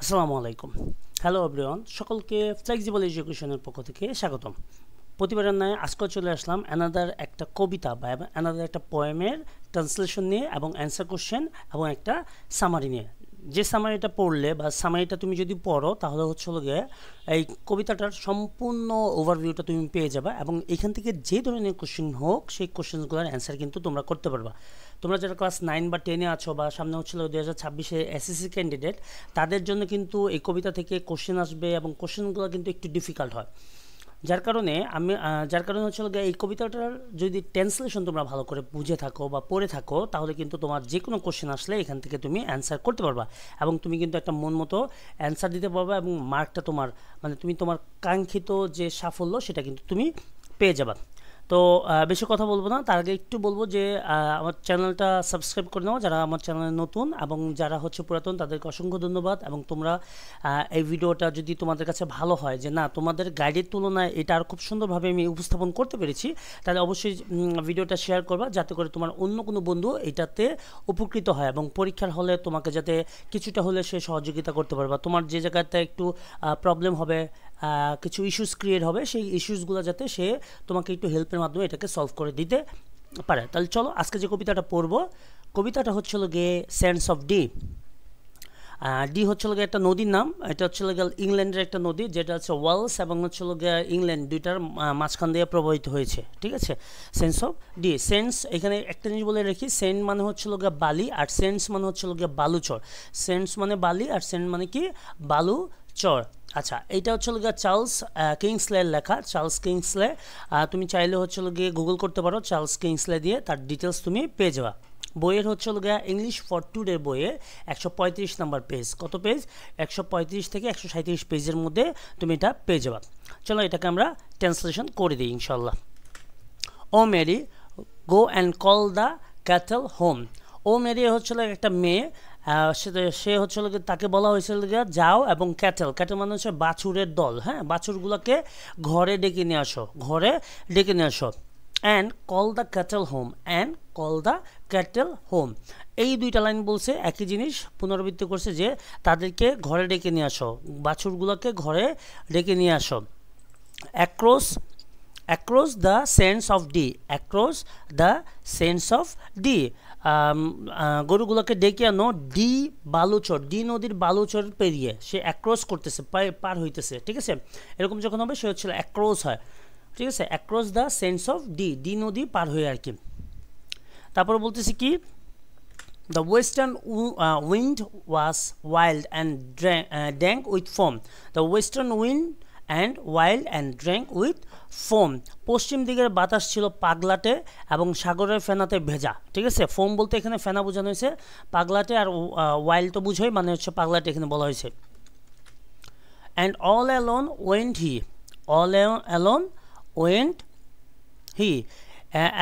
আসসালামু আলাইকুম। Hello everyone, সকলকে ফ্লেক্সিবল এডুকেশনের পক্ষ থেকে স্বাগতম। প্রতিবারের ন্যায় আজকেও চলে আসলাম অ্যানাদার একটা কবিতা বা অ্যানাদার একটা পোয়েমের ট্রান্সলেশন নিয়ে এবং অ্যান্সার কোশ্চেন এবং একটা সামারি নিয়ে। যে সামারিটা পড়লে বা সামারিটা তুমি যদি পড়ো তাহলে হচ্ছে গিয়ে এই কবিতাটার সম্পূর্ণ ওভারভিউটা তুমি পেয়ে যাবে এবং এখান থেকে যে ধরনের কোশ্চেন হোক সেই কোশ্চেনগুলোর অ্যান্সার কিন্তু তোমরা করতে পারবা। তোমরা যারা ক্লাস 9 বা 10-এ আছো বা সামনে হচ্ছিল 2026-এ এসএসসি ক্যান্ডিডেট, তাদের জন্য কিন্তু এই কবিতা থেকে কোশ্চেন আসবে এবং কোশ্চেনগুলো কিন্তু একটু ডিফিকাল্ট হয়। যার কারণে হচ্ছে এই কবিতাটার যদি ট্রান্সলেশন তোমরা ভালো করে বুঝে থাকো বা পড়ে থাকো তাহলে কিন্তু তোমার যে কোনো কোশ্চেন আসলে এখান থেকে তুমি অ্যান্সার করতে পারবা এবং তুমি কিন্তু একটা মন মতো অ্যান্সার দিতে পারবা এবং মার্কটা তোমার তুমি তোমার কাঙ্ক্ষিত যে সাফল্য সেটা কিন্তু তুমি পেয়ে যাবা। তো বেশি কথা বলবো না, তার আগে একটু বলবো যে আমার চ্যানেলটা সাবস্ক্রাইব করে নাও যারা আমার চ্যানেলে নতুন, এবং যারা হচ্ছে পুরাতন তাদেরকে অসংখ্য ধন্যবাদ। এবং তোমরা এই ভিডিওটা যদি তোমাদের কাছে ভালো হয় যে না তোমাদের গাইডের তুলনায় এটা আর খুব সুন্দরভাবে আমি উপস্থাপন করতে পেরেছি, তাহলে অবশ্যই ভিডিওটা শেয়ার করবা যাতে করে তোমার অন্য কোনো বন্ধু এটাতে উপকৃত হয় এবং পরীক্ষার হলে তোমাকে যাতে কিছুটা হলে সে সহযোগিতা করতে পারবা। তোমার যে জায়গাতে একটু প্রবলেম হবে, কিছু ইস্যুস ক্রিয়েট হবে, সেই ইস্যুসগুলো যাতে সে তোমাকে একটু হেল্পের মাধ্যমে এটাকে সলভ করে দিতে পারে। তাহলে চলো আজকে যে কবিতাটা পড়বো, কবিতাটা হচ্ছিল গিয়ে সেন্স অফ ডি। ডি হচ্ছিল গিয়ে একটা নদীর নাম, এটা হচ্ছিল গিয়ে ইংল্যান্ডের একটা নদী যেটা হচ্ছে ওয়েলস এবং হচ্ছিল গিয়ে ইংল্যান্ড দুইটার মাঝখান দিয়ে প্রবাহিত হয়েছে। ঠিক আছে, সেন্স অফ ডি। সেন্স এখানে একটা জিনিস বলে রাখি, সেন্ট মানে হচ্ছিল গিয়ে বালি আর সেন্স মানে হচ্ছিল গিয়ে বালুচর। সেন্স মানে বালি আর সেন্ট মানে কি বালুচর। আচ্ছা, এইটা হচ্ছে গিয়ে চার্লস কিংসলের লেখা, চার্লস কিংসলে। তুমি চাইলে হচ্ছে গিয়ে গুগল করতে পারো চার্লস কিংসলে দিয়ে, তার ডিটেলস তুমি পেয়ে যাবা। বইয়ের হচ্ছে গিয়ে ইংলিশ ফর টুডে বইয়ে 135 নাম্বার পেজ। কত পেজ? 135 থেকে 137 পেজের মধ্যে তুমি এটা পেয়ে যাবা। চলো এটাকে আমরা ট্রান্সলেশন করে দিই ইনশাল্লাহ। O Mary, go and call the cattle home. O Mary হচ্ছিল একটা মেয়ে, সে হচ্ছিল তাকে বলা হয়েছিল যাও এবং ক্যাটেল মানে হচ্ছে বাছুরের দল, হ্যাঁ, বাছুরগুলোকে ঘরে ডেকে নিয়ে আসো, ঘরে ডেকে নিয়ে আসো। And call the cattle home, and call the cattle home. এই দুইটা লাইন বলছে, একই জিনিস পুনরাবৃত্তি করছে যে তাদেরকে ঘরে ডেকে নিয়ে আসো, বাছুরগুলোকে ঘরে ডেকে নিয়ে আসো। Across the sands of D, across the sands of D. গরুগুলোকে ডেকে আনো ডি বালুচর, ডি নদীর বালুচর পেরিয়ে সে অ্যাক্রস করতেছে, পার হইতেছে। ঠিক আছে, এরকম যখন হবে সে হচ্ছিল অ্যাক্রস হয়। ঠিক আছে, across the sands of D, D নদী পার হয়ে আর কি। তারপর বলতেছি কি, the western wind was wild and dank with foam. The western wind and wild and drank with foam. পশ্চিম দিকের বাতাস ছিল পাগলাটে এবং সাগরের ফেনাতে ভেজা। ঠিক আছে, ফোম বলতে এখানে ফেনা বোঝানো হয়েছে, পাগলাটে আর ওয়াইল্ড তো বুঝোই, মানে হচ্ছে পাগলাটে এখানে বলা হয়েছে। And all alone went he, all alone went he.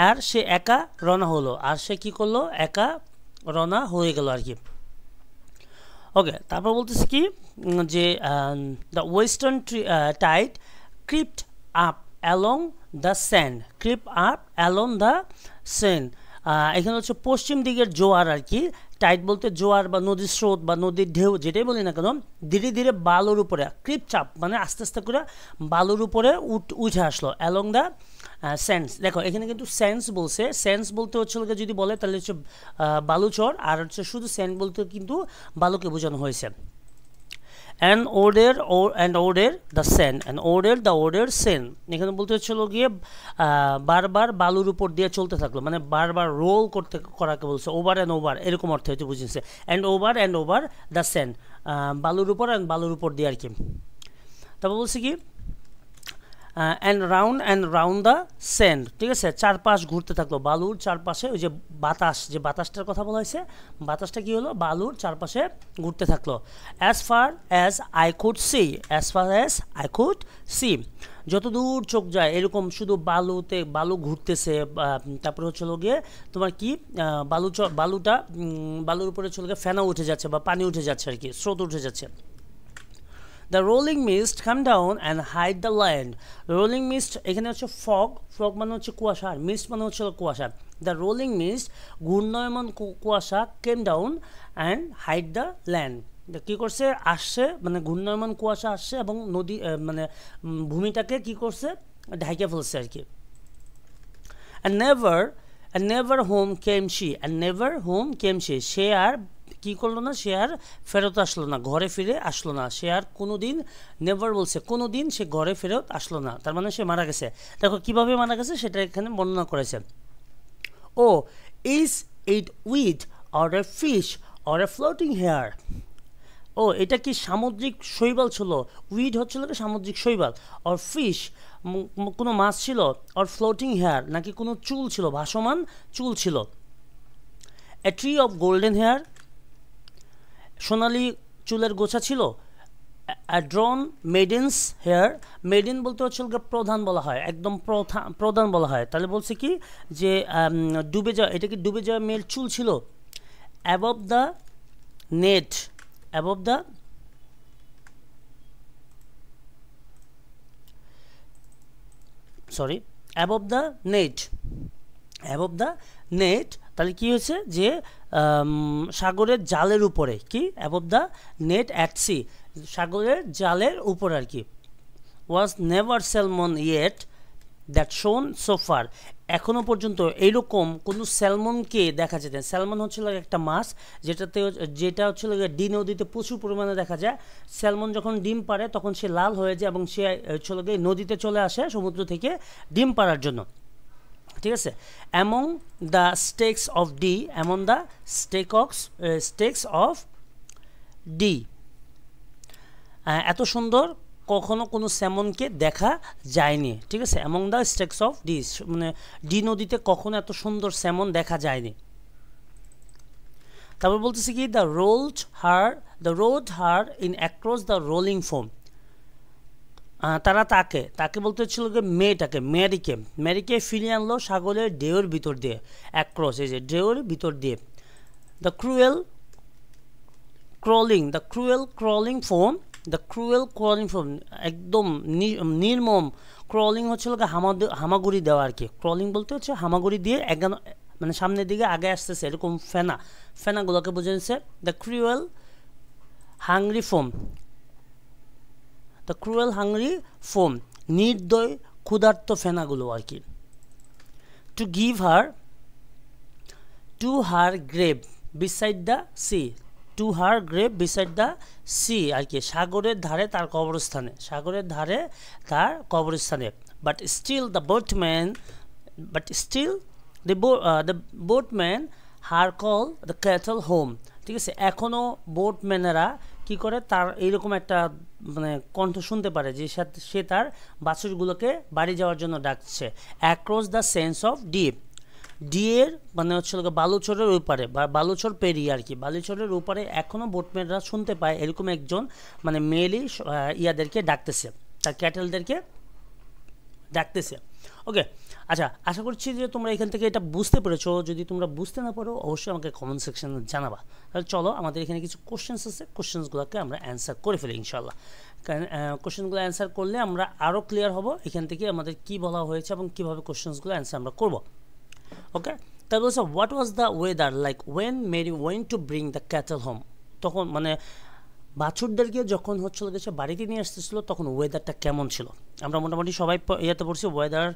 আর সে একা রওনা হলো, আর সে কী করলো, একা রওনা হয়ে গেল আর কি। ওকে, তারপর বলতেছি কি যে the western tide crept up along the sand, creep up along the sand. এখানে হচ্ছে পশ্চিম দিকের জোয়ার আর কি। টাইড বলতে জোয়ার বা নদীর স্রোত বা নদীর ঢেউ যেটাই বলি না কেন, ধীরে ধীরে বালুর উপরে, ক্রিপ চাপ মানে আস্তে আস্তে করে বালুর উপরে উঠে আসলো, অ্যালং দ্য সেন্স। দেখো এখানে কিন্তু সেন্স বলছে, সেন্স বলতে হচ্ছে যদি বলে তাহলে হচ্ছে বালুচর, আর হচ্ছে শুধু সেন্ট বলতে কিন্তু বালুকে বোঝানো হয়েছে। অ্যান্ড ওর্ডের the sand, and o'er the sand. এখানে বলতে হচ্ছিল গিয়ে বারবার বালুর উপর দিয়ে চলতে থাকলো, মানে বারবার রোল করাকে বলছে, ওভার অ্যান্ড ওভার এরকম অর্থ হয়তো বুঝেছে। অ্যান্ড ওভার দ্য সেন, বালুর উপর বালুর উপর দিয়ে আর কি। তারপর বলছে কি অ্যান্ড রাউন্ড দ্য সেন্ড। ঠিক আছে, চারপাশ ঘুরতে থাকলো, বালুর চারপাশে। ওই যে বাতাস, যে বাতাসটার কথা বলা হয়েছে, বাতাসটা কি হলো, বালুর চারপাশে ঘুরতে থাকলো। As far as I could see, যত দূর চোখ যায় এরকম শুধু বালু ঘুরতেছে। তারপরে হচ্ছে গিয়ে তোমার কি বালুর উপরে চলে গিয়ে ফেনা উঠে যাচ্ছে বা পানি উঠে যাচ্ছে আর কি, স্রোত উঠে যাচ্ছে। The rolling mist come down and hide the land. Rolling mist এখানে হচ্ছে ফগ মানে হচ্ছে কুয়াশা, আর মিস্ট মানে হচ্ছে কুয়াশা। The rolling mist ঘূর্ণায়মান কুয়াশা came down and hide the land. কি করছে, আসছে, মানে ঘূর্ণায়মান কুয়াশা আসছে এবং নদী মানে ভূমিটাকে কি করছে, ঢাইকে ফেলছে আর কি। and never home came she, and never home came she, সে আর কি করলো না, সে আর ফেরত আসলো না, ঘরে ফিরে আসলো না, সে আর কোনোদিন, নেভার বলছে কোনোদিন সে ঘরে ফেরত আসলো না, তার মানে সে মারা গেছে। দেখো কিভাবে মারা গেছে সেটা এখানে বর্ণনা করেছে। O is it weed or a fish or a floating hair, ও এটা কি সামুদ্রিক শৈবাল ছিল, উইড হচ্ছিল কি সামুদ্রিক শৈবাল, অর ফিশ কোনো মাছ ছিল, অর ফ্লোটিং হেয়ার নাকি কোনো চুল ছিল, ভাসমান চুল ছিল, a tree of golden hair সোনালি চুলের গোছা ছিল, ড্রন মেডেন্স হেয়ার, মেডেন বলতে হচ্ছে প্রধান বলা হয়, একদম প্রধান বলা হয়, তাহলে বলছে কি যে ডুবে যাওয়া, এটা কি ডুবে যাওয়া মেয়ের চুল ছিল, above the net, above the above the net, তাহলে কি হয়েছে যে সাগরের জালের উপরে, কি above the net at sea, সাগরের জালের উপর আর কি, was never salmon yet that shone so far, এখনো পর্যন্ত এইরকম কোনো স্যালমনকে দেখা যেত। স্যালমন হচ্ছিল একটা মাছ যেটা হচ্ছিল ডি নদীতে প্রচুর পরিমাণে দেখা যায়। স্যালমন যখন ডিম পাড়ে তখন সে লাল হয়ে যায় এবং সে হচ্ছিল নদীতে চলে আসে সমুদ্র থেকে ডিম পাড়ার জন্য, ঠিক আছে। Among the stakes of D, among the stakes of D, এত সুন্দর কখনো কোনো স্যামনকে দেখা যায়নি, ঠিক আছে। Among the stakes of D, মানে ডি নদীতে কখনো এত সুন্দর স্যামন দেখা যায়নি। তারপর বলতেছে কি the road her in across the rolling foam, তারা তাকে বলতে হচ্ছিল মেরিকে ফিরিয়ে আনলো সাগরের ঢেউয়ের ভিতর দিয়ে, অ্যাক্রস এই যে ঢেউয়ের ভিতর দিয়ে। দ্য ক্রুয়েল ক্রলিং ফোম, একদম নির্মম, ক্রলিং হচ্ছিল হামাগুড়ি দেওয়া আর কি, ক্রলিং বলতে হচ্ছে হামাগুড়ি দিয়ে মানে সামনের দিকে আগে আসতেছে এরকম ফেনাগুলোকে বোঝাচ্ছে। দ্য ক্রুয়েল হাংরি ফোম, নির্দয় ক্ষুধার্ত ফেনাগুলো আর কি। To her grave beside the sea, আর কি সাগরের ধারে তার কবরস্থানে, but still the boatman her call the cattle home, ঠিক আছে। এখনও বোটম্যানেরা কি করে, তার এইরকম একটা মানে কণ্ঠ শুনতে পারে যে সে তার বাছুরগুলোকে বাড়ি যাওয়ার জন্য ডাকছে। Across the sands of Dee, ডিয়ের মানে হচ্ছে বালুচরের ওপারে বা বালুচর পেরিয়ে আর কি, বালুচরের ওপারে এখনও বোটম্যানরা শুনতে পায় এরকম একজন মানে মেয়েলি ইয়াদেরকে ডাকতেছে, তার ক্যাটেলদেরকে ডাকতেছে। ওকে, আচ্ছা, আশা করছি যে তোমরা এখান থেকে এটা বুঝতে পেরেছো। যদি তোমরা বুঝতে না পারো অবশ্যই আমাকে কমেন্ট সেকশনে জানাবা। তাহলে চলো, আমাদের এখানে কিছু কোশ্চেন্স আছে, কোশ্চেন্সগুলোকে আমরা অ্যান্সার করে ফেলি ইনশাল্লাহ। কারণ কোশ্চেনগুলো অ্যান্সার করলে আমরা আরও ক্লিয়ার হব এখান থেকে আমাদের কি বলা হয়েছে এবং কীভাবে কোশ্চেন্সগুলো অ্যান্সার আমরা করব। ওকে, তারপর বলছে what was the weather like when Mary went to bring the cattle home, তখন মানে বাছুরদেরকে যখন হচ্ছিল সে বাড়িতে নিয়ে আসতেছিল তখন ওয়েদারটা কেমন ছিল। আমরা মোটামুটি সবাই ইয়েতে পড়ছি ওয়েদার,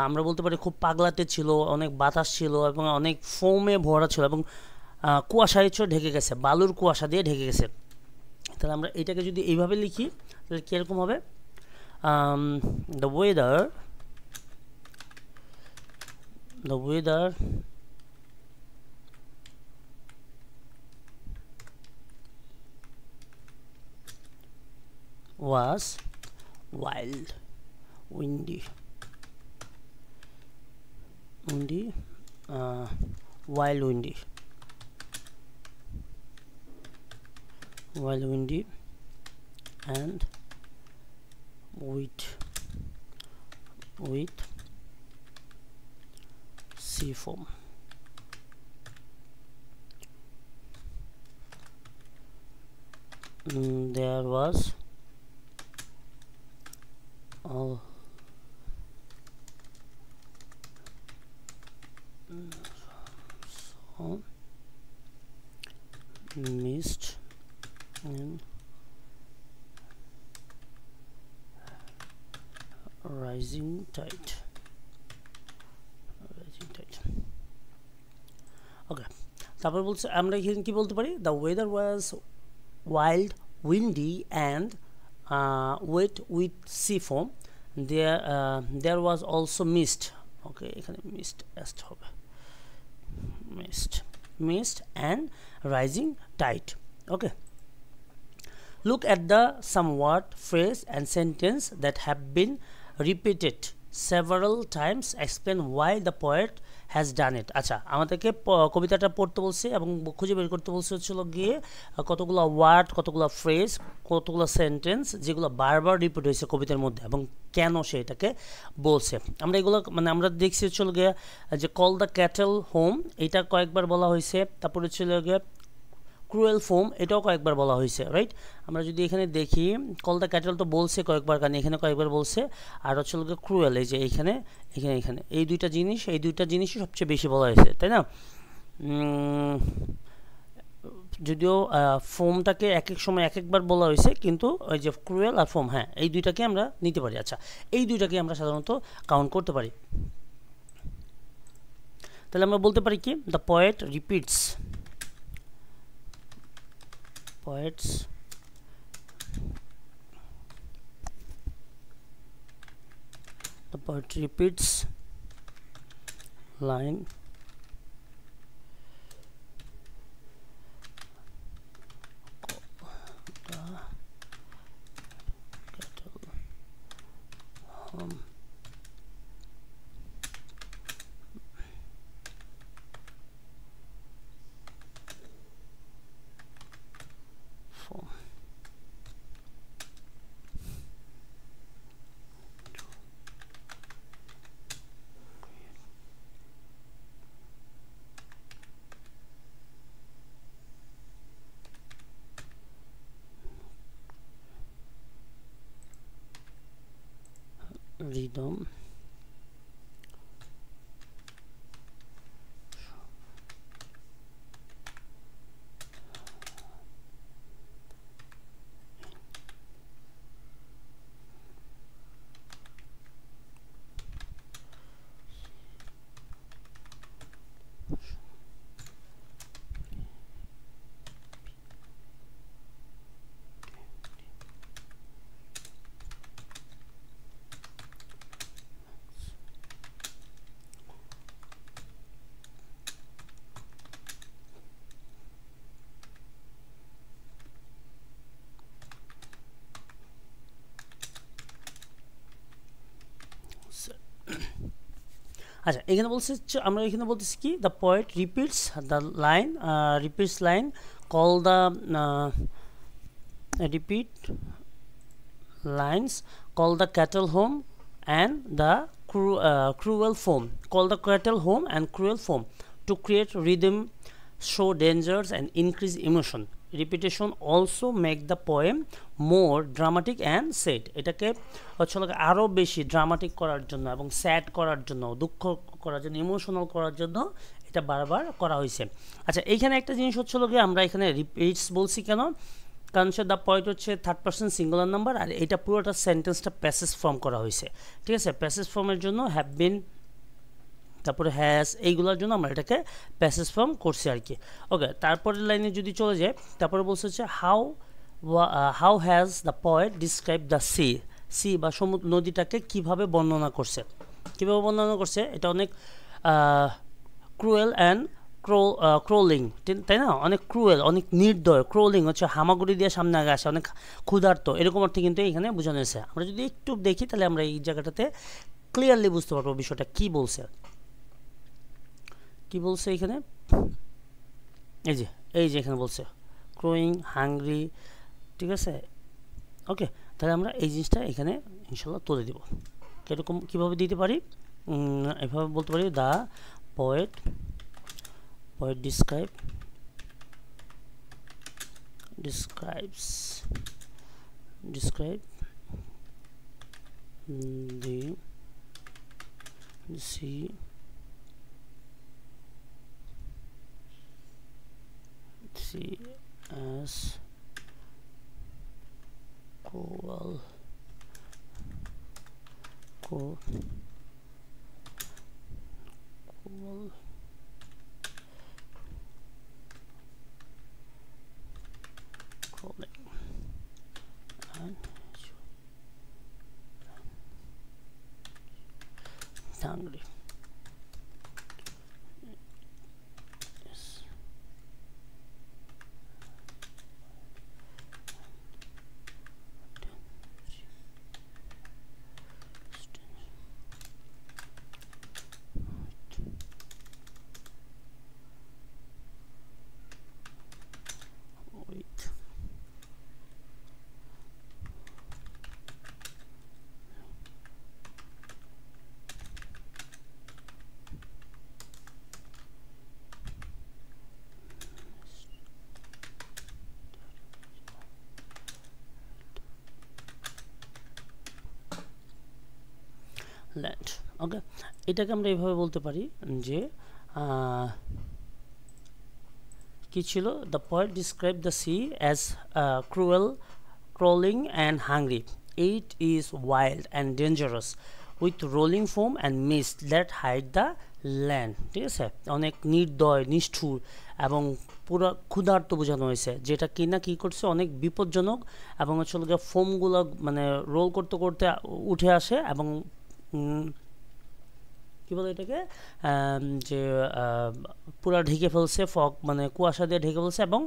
আমরা বলতে পারি খুব পাগলাতে ছিল, অনেক বাতাস ছিল এবং অনেক ফোমে ভরা ছিল এবং কুয়াশায় ঢেকে গেছে, বালুর কুয়াশা দিয়ে ঢেকে গেছে। তাহলে আমরা এটাকে যদি এইভাবে লিখি তাহলে কীরকম হবে, the weather was wild, windy, wild windy and with sea foam. There was mist and rising tide. ওকে, তারপর বলছে আমরা এখানে কি বলতে পারি, the weather was wild, windy and wet with sea foam. There was also mist. Okay, এখানে mist হবে, mist and rising tide. Okay, look at the some word, phrase and sentence that have been repeated several times. Explain why the poet has done it. আচ্ছা, আমাদেরকে কবিতাটা পড়তে বলছে এবং খুঁজে বের করতে বলছে হচ্ছিল গিয়ে কতগুলো ওয়ার্ড, কতগুলো ফ্রেজ, কতগুলো সেন্টেন্স যেগুলো বারবার রিপিট হয়েছে কবিতার মধ্যে এবং কেন সে এটাকে বলছে। আমরা এগুলো মানে আমরা দেখছি হচ্ছিল গিয়ে যে কল দ্য ক্যাটেল হোম, এটা কয়েকবার বলা হয়েছে। তারপরে হচ্ছিল গিয়ে ক্রুয়েল ফোম, এটাও কয়েকবার বলা হয়েছে, রাইট। আমরা যদি এখানে দেখি কল দ্য ক্যাটেল তো বলছে কয়েকবার, কারণ এখানে কয়েকবার বলছে। আর হচ্ছে ক্রুয়েল, এই যে এইখানে এখানে এই দুইটা জিনিসই সবচেয়ে বেশি বলা হয়েছে, তাই না। যদিও ফোমটাকে এক এক সময় এক একবার বলা হয়েছে, কিন্তু ওই যে ক্রুয়েল আর ফোম, হ্যাঁ এই দুইটাকে আমরা নিতে পারি। আচ্ছা, এই দুইটাকে আমরা সাধারণত কাউন্ট করতে পারি। তাহলে আমরা বলতে পারি কি, the poet repeats, the poet repeats line home form. Rhythm, আচ্ছা এখানে বলছে আমরা এখানে বলতেছি কি, the poet repeats the line, call the repeat lines, call the cattle home and the cruel foam, call the cattle home and cruel foam to create rhythm, show dangers and increase emotion. Repetition also make the poem more dramatic and sad. এটাকে হচ্ছে আরও বেশি dramatic করার জন্য এবং sad করার জন্য, দুঃখ করার জন্য, ইমোশনাল করার জন্য এটা বারবার করা হয়েছে। আচ্ছা এইখানে একটা জিনিস হচ্ছিল গিয়ে আমরা এখানে রিপিটস বলছি কেন, কারণ সে দ্য পয়েন্ট হচ্ছে থার্ড পারসন সিঙ্গুলার নাম্বার, আর এটা পুরোটা সেন্টেন্সটা প্যাসেজ ফর্ম করা হয়েছে, ঠিক আছে। প্যাসেজ ফর্মের জন্য হ্যাভ বিন, তারপরে হ্যাজ, এইগুলোর জন্য আমরা এটাকে প্যাসেজ ফর্ম করছি আর কি। ওকে, তারপরের লাইনে যদি চলে যায়, তারপরে বলছে হচ্ছে how has the poet describe the C বা সমুদ্র, নদীটাকে কিভাবে বর্ণনা করছে, এটা অনেক ক্রুয়েল অ্যান্ড ক্রোলিং, তাই না, অনেক ক্রুয়েল, অনেক নির্দয়। ক্রোলিং হচ্ছে হামাগুড়ি দিয়ে সামনে আগে আসে, অনেক ক্ষুধার্ত, এরকম অর্থে কিন্তু এখানে বোঝানো হয়েছে। আমরা যদি একটু দেখি তাহলে আমরা এই জায়গাটাতে ক্লিয়ারলি বুঝতে পারবো বিষয়টা কি বলছে এখানে। এই যে এখানে বলছে ক্রোয়িং, হাংরি, ঠিক আছে। ওকে, তাহলে আমরা এই জিনিসটা এখানে ইনশাল্লাহ তুলে দিব। কীভাবে দিতে পারি, এভাবে বলতে পারি, the poet describes the sea as cool crawling and hungry. Wait. Land okay এটাকে আমরা এইভাবে বলতে পারি যে কি ছিল the poet describe the sea as cruel crawling and hungry it is wild and dangerous with rolling foam and mist that hide the land ঠিক আছে অনেক নির্দয় নিষ্ঠুর এবং পুরো ক্ষুধার্ত বোঝানো হয়েছে যেটা কিনা কী করছে অনেক বিপজ্জনক এবং হচ্ছে ফোমগুলো মানে রোল করতে করতে উঠে আসে এবং কী বলে এটাকে যে পুরা ঢেকে ফেলছে ফগ মানে কুয়াশা দিয়ে ঢেকে ফেলছে এবং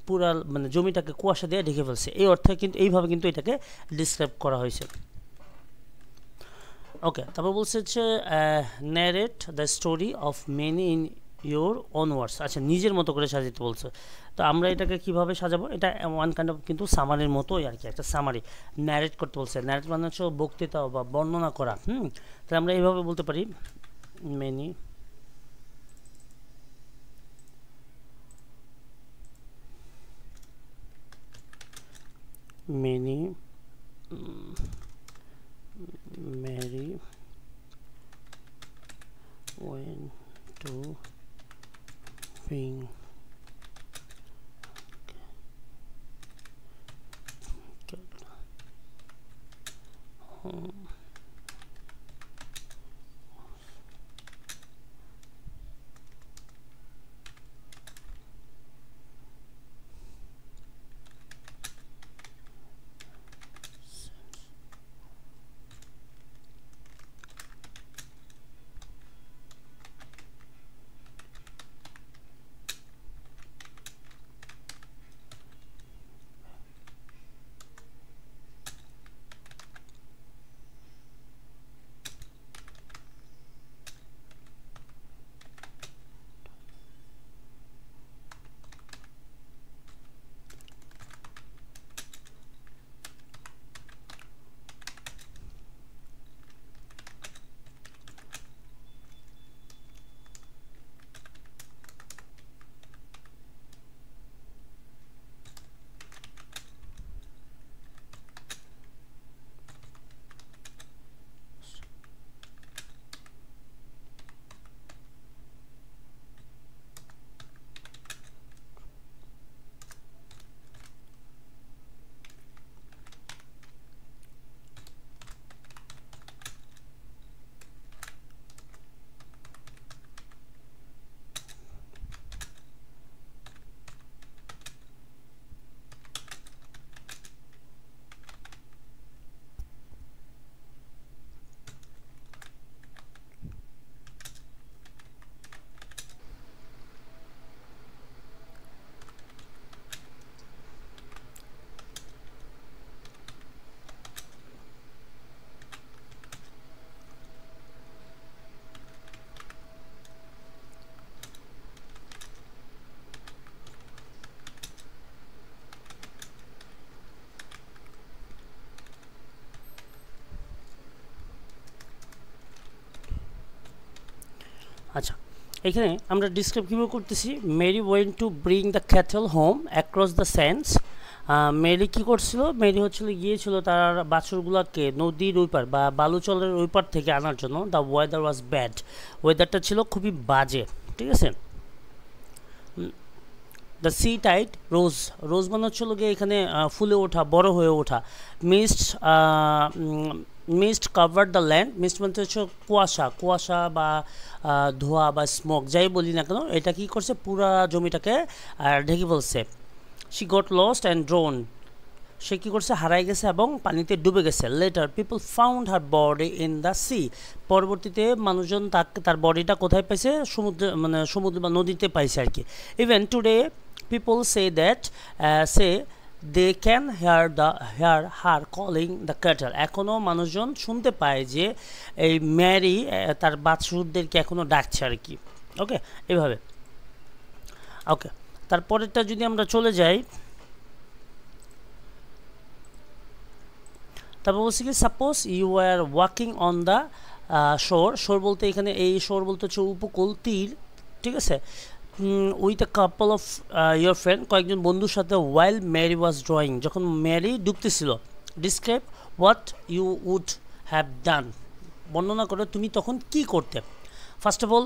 পুরা মানে জমিটাকে কুয়াশা দিয়ে ঢেকে ফেলছে এই অর্থে কিন্তু এইভাবে কিন্তু এটাকে ডিসক্রাইব করা হয়েছে ওকে তারপর বলছে হচ্ছে narrate the story of many in your own words আচ্ছা নিজের মতো করে সাজাতে বলছে তো আমরা এটাকে কিভাবে সাজাবো এটা ওয়ান কাইন্ড অফ কিন্তু সামারির মতোই আর কি একটা সামারি ন্যারেট করতে বলছে ন্যারেট মানে হচ্ছে বক্তৃতা বা বর্ণনা করা তাহলে আমরা এইভাবে বলতে পারি many Mary went to bring home আচ্ছা এখানে আমরা ডিসক্রাইব কীভাবে করতেছি Mary went to bring the cattle home across the sands Mary কী করছিল মেরি হচ্ছিল গিয়েছিল তার বাছুরগুলোকে নদীর ওই পার বা বালুচলের ওই পার থেকে আনার জন্য দ্য ওয়েদার ওয়াজ ব্যাড ওয়েদারটা ছিল খুবই বাজে ঠিক আছে দ্য সি টাইড রোজ, রোজ মানে হচ্ছে গিয়ে এখানে ফুলে ওঠা, বড় হয়ে ওঠা। Mist, mist covered the land, mist মানে হচ্ছে কুয়াশা, কুয়াশা বা ধোঁয়া বা স্মোক যাই বলি না কেন, এটা কি করছে পুরা জমিটাকে ঢেকে ফেলছে। She got lost and drowned, সে কী করছে হারাই গেছে এবং পানিতে ডুবে গেছে। Later people found her body in the sea, পরবর্তীতে মানুষজন তার বডিটা কোথায় পাইছে, সমুদ্রে, মানে সমুদ্র বা নদীতে পাইছে আর কি। Even today people say that say they can hear her calling the cattle, এখনও মানুষজন শুনতে পায় যে এই ম্যারি তার বাছুরদেরকে এখনও ডাকছে আর কি। ওকে, এভাবে। ওকে, তারপরেরটা যদি আমরা চলে যাই, তারপর বলছি কি suppose you are walking on the shore, shore বলতে এখানে এই শোর বলতে হচ্ছে উপকূল, তীর, ঠিক আছে। With a couple of your friend, কয়েকজন বন্ধুর সাথে, ওয়াইল ম্যারি ওয়াজ ড্রয়িং, যখন ম্যারি ডুবতেছিল। Describe what you would have done, বর্ণনা করে তুমি তখন কি করতে। ফার্স্ট অফ অল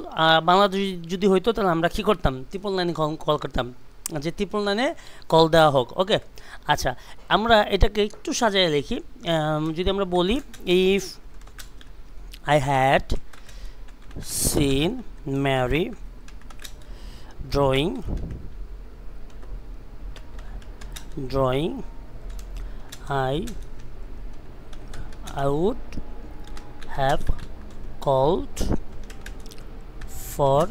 বাংলা যদি হইতো তাহলে আমরা কী করতাম, 999 কল করতাম, যে 999 কল দেওয়া হোক। ওকে, আচ্ছা আমরা এটাকে একটু সাজায় লিখি। যদি আমরা বলি if I had seen Mary drawing I would have called for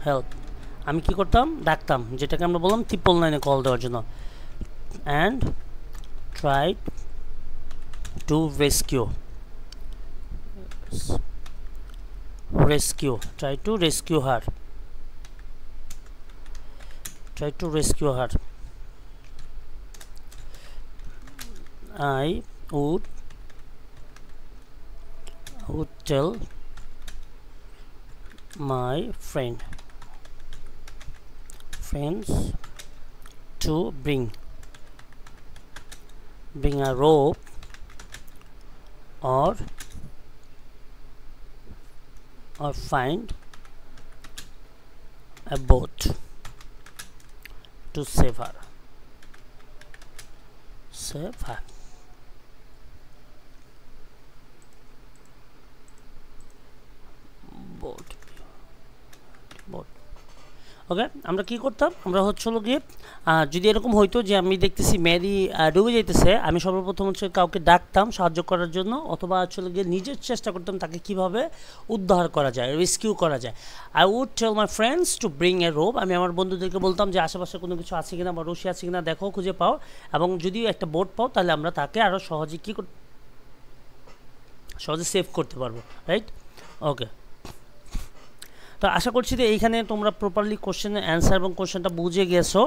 help, আমি কি করতাম, ডাকতাম, যেটাকে আমরা বললাম 999 কল দেওয়ার জন্য। and tried to rescue her. I would tell my friends to bring a rope or find a boat to save her. boat. ওকে, আমরা কি করতাম, আমরা হচ্ছে গিয়ে যদি এরকম হইতো যে আমি দেখতেছি ম্যারি ডুবে যাইতেছে, আমি সর্বপ্রথম হচ্ছে কাউকে ডাকতাম সাহায্য করার জন্য, অথবা হচ্ছে গিয়ে নিজের চেষ্টা করতাম তাকে কিভাবে উদ্ধার করা যায়, রেস্কিউ করা যায়। I would tell my friends to bring a rope, আমি আমার বন্ধুদেরকে বলতাম যে আশেপাশে কোনো কিছু আছে কিনা বা রশি আছে কিনা দেখো, খুঁজে পাও, এবং যদি একটা বোট পাও তাহলে আমরা তাকে আরও সহজে সহজে সেভ করতে পারবো, রাইট। ওকে, তো আশা করছি যে এইখানে তোমরা প্রপারলি কোশ্চেনের অ্যান্সার এবং কোশ্চেনটা বুঝে গেছো,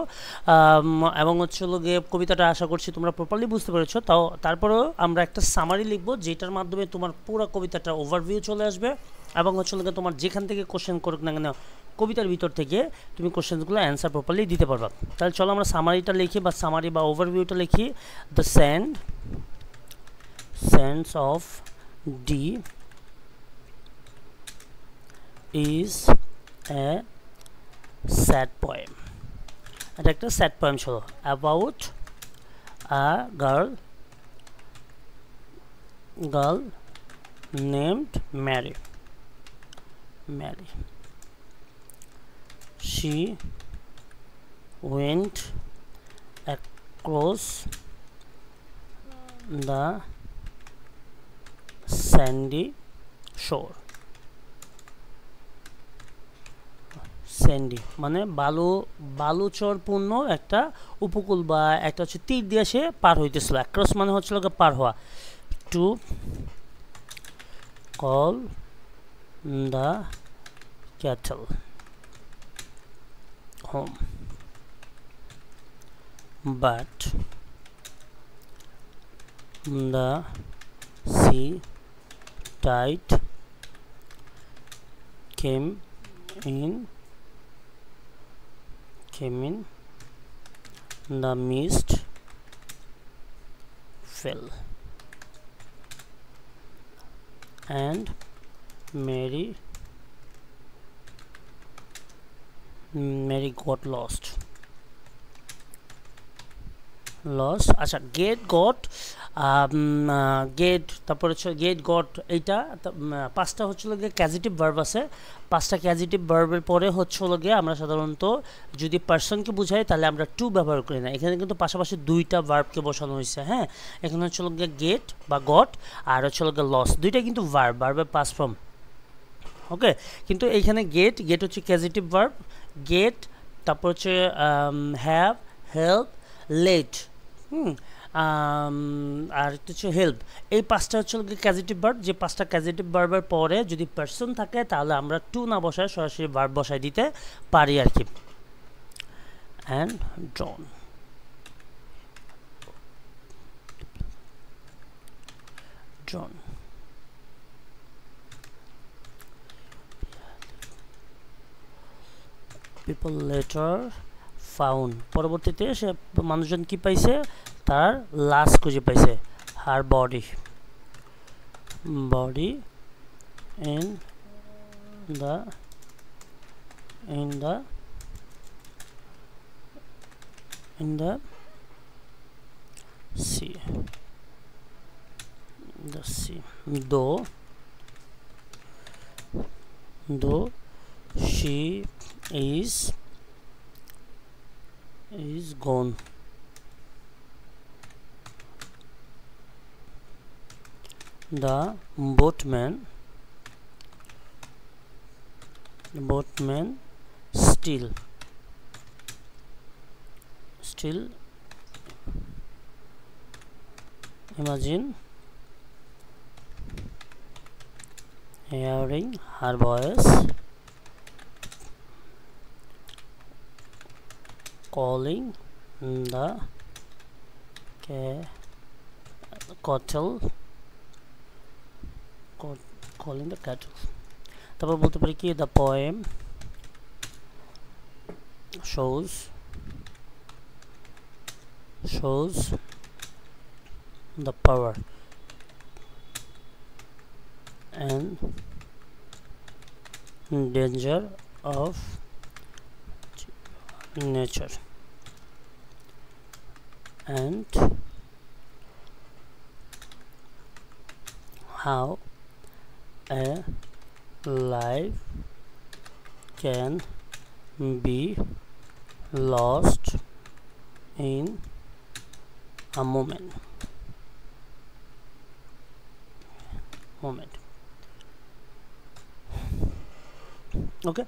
এবং হচ্ছে গিয়ে কবিতাটা আশা করছি তোমরা প্রপারলি বুঝতে পেরেছো। তারপরেও আমরা একটা সামারি লিখবো, যেটার মাধ্যমে তোমার পুরো কবিতাটা ওভারভিউ চলে আসবে, এবং হচ্ছে গিয়ে তোমার যেখান থেকে কোশ্চেন করুক না কেন কবিতার ভিতর থেকে তুমি কোশ্চেনগুলো অ্যান্সার প্রপারলি দিতে পারবা। তাহলে চলো আমরা সামারিটা লিখি, বা সামারি বা ওভারভিউটা লিখি। The sands of D is a sad poem. এটা একটা স্যাড পোয়েম ছিল, about a girl named Mary. She went across the sandy shore. Sandy মানে বালুচরপূর্ণ একটা উপকূল, বা একটা হচ্ছে তীর দিয়ে সে পার হইতেছিল। অ্যাক্রস মানে হচ্ছিল পার হওয়া। Two call the cattle home, but the sea Tide came in, the mist fell, and Mary got lost. Loss. আচ্ছা, গেট গট, গেট, তারপর হচ্ছে গেট গট, এইটা পাঁচটা হচ্ছে গিয়ে ক্যাজিটিভ ভার্ব আছে। পাঁচটা ক্যাজিটিভ ভার্বের পরে হচ্ছে গিয়ে আমরা সাধারণত যদি পার্সনকে বুঝাই তাহলে আমরা টু ব্যবহার করি না। এখানে কিন্তু পাশাপাশি দুইটা ভার্বকে বসানো হয়েছে। হ্যাঁ, এখানে হচ্ছে গিয়ে গেট বা গট আর হচ্ছে গিয়ে লস, দুইটা কিন্তু ভার্বের পাস ফর্ম। ওকে, কিন্তু এইখানে গেট, গেট হচ্ছে ক্যাজিটিভ ভার্ব, গেট, তারপর হচ্ছে হ্যাভ, হেল্প, লেট, আর হচ্ছে হেল্প। এই পাঁচটা হচ্ছে ক্যাজিটিভ ভার্ব, যে পাঁচটা ক্যাজিটিভ ভার্বের পরে যদি পার্সন থাকে তাহলে আমরা টু না বসায় সরাসরি ভার্ব বসায় দিতে পারি আর কি। And drowned, drowned, people later found, পরবর্তীতে সে মানুষজন কি পাইছে, তার লাশ খুঁজে পাইছে, her body, body in the in the in the sea, the sea, though she is gone, the boatman still imagine hearing her voice calling the cattle, calling the cattle। তারপর বলতে পারি কি, the poem shows the power and danger of nature and how a life can be lost in a moment। ওকে,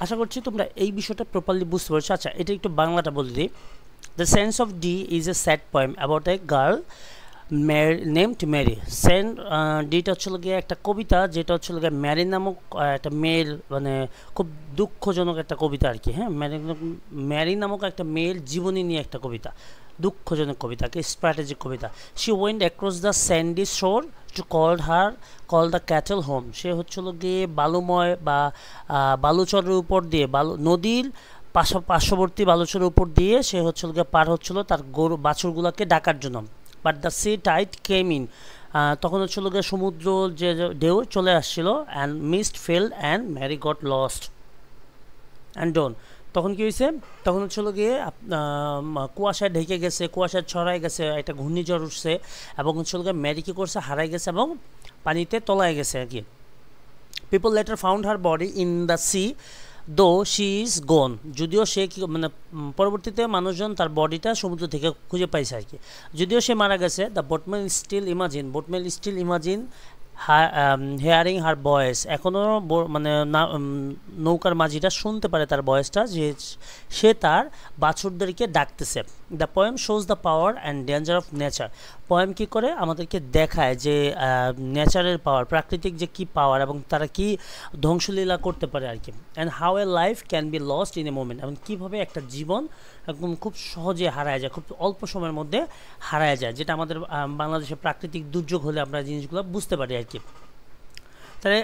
আশা করছি তোমরা এই বিষয়টা properly বুঝতে পারছো। আচ্ছা, এটা একটু বাংলাটা বলে দিই। The sands of Dee is a sad poem about a girl named Mary. ডিটা হচ্ছে গিয়ে একটা কবিতা, যেটা হচ্ছে গিয়ে ম্যারি নামক একটা মেয়ের, মানে খুব দুঃখজনক একটা কবিতা আর কি। হ্যাঁ, ম্যারি নামক একটা মেয়ের জীবনী নিয়ে একটা কবিতা, দুঃখজনক কবিতা, কি স্ট্র্যাটেজিক কবিতা। She went across the sandy shore to call the cattle home. সে হচ্ছিল গিয়ে বালুময় বা বালুচরের উপর দিয়ে, নদীর পার্শ্ববর্তী বালুচরের উপর দিয়ে সে হচ্ছিল গিয়ে পার হচ্ছিল তার গরু বাছুরগুলোকে ডাকার জন্য। But the sea tide came in, তখন হচ্ছিল গিয়ে সমুদ্র যে ঢেউ চলে আসছিল। And mist fell and Mary got lost and drowned. তখন কী হয়েছে, তখন হচ্ছিল গিয়ে কুয়াশায় ঢেকে গেছে, কুয়াশায় ছড়ায় গেছে, একটা ঘূর্ণিঝড় উঠছে এবং হচ্ছিল গিয়ে ম্যারি কী করছে, হারাই গেছে এবং পানিতে তলায় গেছে আর কি। People later found her body in the C though she is gone. যদিও সে মানে পরবর্তীতে মানুষজন তার বডিটা সমুদ্র থেকে খুঁজে পাইছে আর কি, যদিও সে মারা গেছে। The boatman still imagine hearing her voice. এখনও মানে নৌকার মাঝিটা শুনতে পারে তার ভয়েসটা, যে সে তার বাছুরদেরকে ডাকতেছে। The poem shows the power and danger of nature. Poem কী করে, আমাদেরকে দেখায় যে নেচারের পাওয়ার, প্রাকৃতিক যে কী পাওয়ার এবং তারা কি ধ্বংসলীলা করতে পারে আর কি। And how A life can be lost in a moment, এবং কীভাবে একটা জীবন একদম খুব সহজে হারায় যায়, খুব অল্প সময়ের মধ্যে হারায় যায়, যেটা আমাদের বাংলাদেশে প্রাকৃতিক দুর্যোগ হলে আমরা জিনিসগুলো বুঝতে পারি আর কি। তাহলে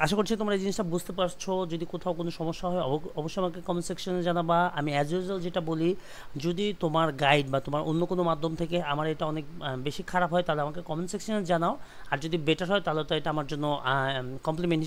আশা করছি তোমরা এই জিনিসটা বুঝতে পারছো। যদি কোথাও কোনো সমস্যা হয় অবশ্যই আমাকে কমেন্ট সেকশনে জানাবা। আমি অ্যাজ ইউজুয়াল যেটা বলি, যদি তোমার গাইড বা তোমার অন্য কোনো মাধ্যম থেকে আমার এটা অনেক বেশি খারাপ হয় তাহলে আমাকে কমেন্ট সেকশনে জানাও, আর যদি বেটার হয় তাহলে তো এটা আমার জন্য কমপ্লিমেন্ট